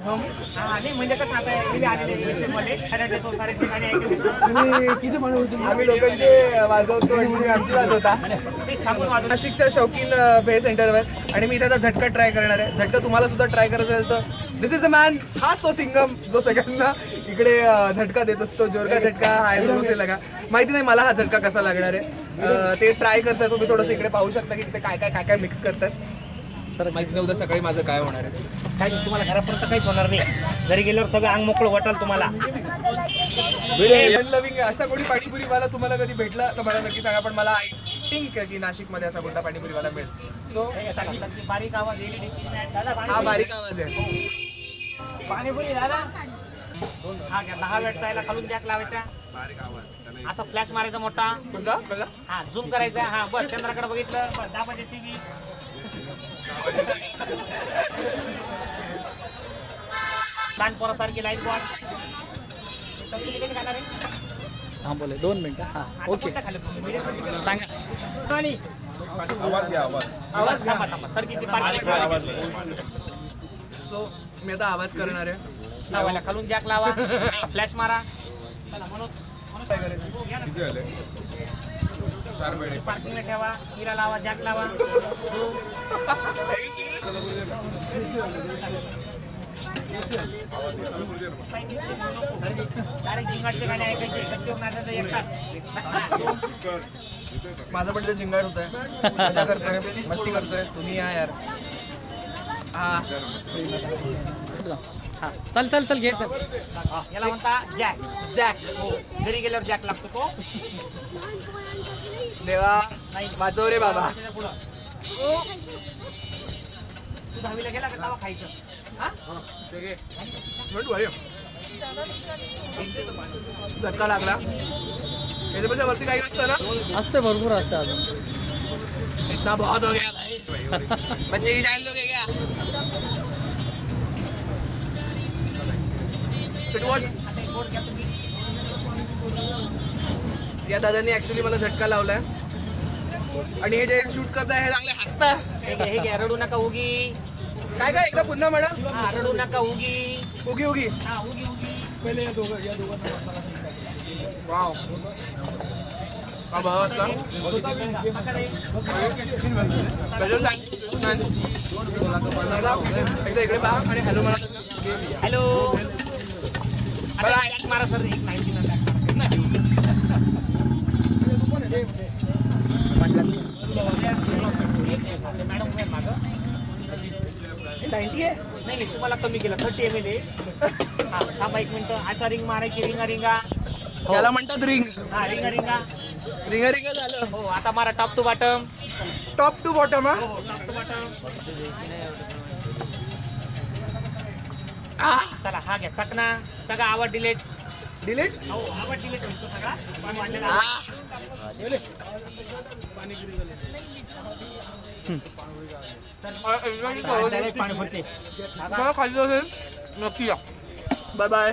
नाही म्हणजे कसं आता आम्ही लोकांचे वाजवतो आणि तुम्ही आमची वाजवता नाशिकच्या शौकीन भेळ सेंटरवर आणि मी इथे आता झटका ट्राय करणार आहे. झटका तुम्हाला सुद्धा ट्राय करायचं असेल तर दिस इज अ मॅन, हाच तो सिंगम जो सगळ्यांना इकडे झटका देत असतो. जोरका झटका हाय जोर से लगा. माहिती नाही मला हा झटका कसा लागणार आहे. ते ट्राय करतात. तुम्ही थोडंसं इकडे पाहू शकता की ते काय काय काय मिक्स करतात. सर माहिती नाही उद्या सकाळी माझं काय होणार आहे. काही तुम्हाला घरापर्यंत काहीच होणार नाही. घरी गेल्यावर सगळं अंग मोकळं वाटेल तुम्हाला. लविंग असा कोणी पाणीपुरीवाला तुम्हाला कधी भेटला तर मला नक्की सांगा. पण मला आय थिंक की नाशिकमध्ये असा कोणता पाणीपुरीवाला मिळेल. सो बारीक आवाज हा बारीक आवाज आहे. पाणीपुरी दादा हा घ्या. 10 वेळ चायला खालून जॅक लावायचा. असा फ्लॅश मारायचा मोठा. बघा हा झूम करायचा. हा बस चंद्राकडे बघितलं बस दाबायची सीबी. सारखी लाईट बॉल. हां बोले 2 मिनिटं. हां ओके सांगा. आवाज सो मी आता आवाज करणार आहे. लावायला खालून जॅक लावा. फ्लॅश मारा. चला म्हणून काय करायचं. पार्किंगला ठेवा. हिरा लावा. जॅक लावा. डायरेक्ट जिंगाटचे गाणे ऐकायचे. गच्चीवर नाचायचं एकटाच. माझं पण ते झिंगाट होत आहे. मजा करतोय मस्ती करतोय. तुम्ही या यार. हां चल चल चल घे चल. याला म्हणता जॅक. जॅक. हो घरी गेल्यावर जॅक लागतो तो. देवा वाचव रे बाबा. तू 10वीला गेला का तेव्हा खायचं. झटका लागला. याच्यापेक्षा वरती काही नसतं ना. असते भरपूर असते अजून. इतना बहुत हो गया भाई. बच्चे की जान लोगे क्या. या दादांनी ऍक्च्युली मला झटका लावलाय आणि हे जे शूट करताय हे चांगले हसताय. हे घ्या. रडू नका उगी. काय काय एकदा पुन्हा म्हणा. हा रडू नका उगी. उगी उगी. हा उगी उगी. पहिले या दोघांना वाव एकदा इकडे पहा आणि हॅलो म्हणा. हॅलो मारा सर. 190 मॅडम माझं 90 आहे. नाही तुम्हाला कमी केलं. 30 ml आहे. हा थांबा 1 मिनिट. असा रिंग मारायची. रिंगा रिंगा. त्याला म्हणतात रिंग. हा रिंगा रिंगा. रिंगा रिंगा झालं. हो आता मारा top to bottom. Top to bottom. हा हो टॉप टू बॉटम. चला हा घ्या. चकना सगळा आवाज डिलीट. डिलीट. हो आवाज डिलीट होतो सगळा. पण वाटलेला पाणी भरते. खाली असेल नक्की या. Bye bye.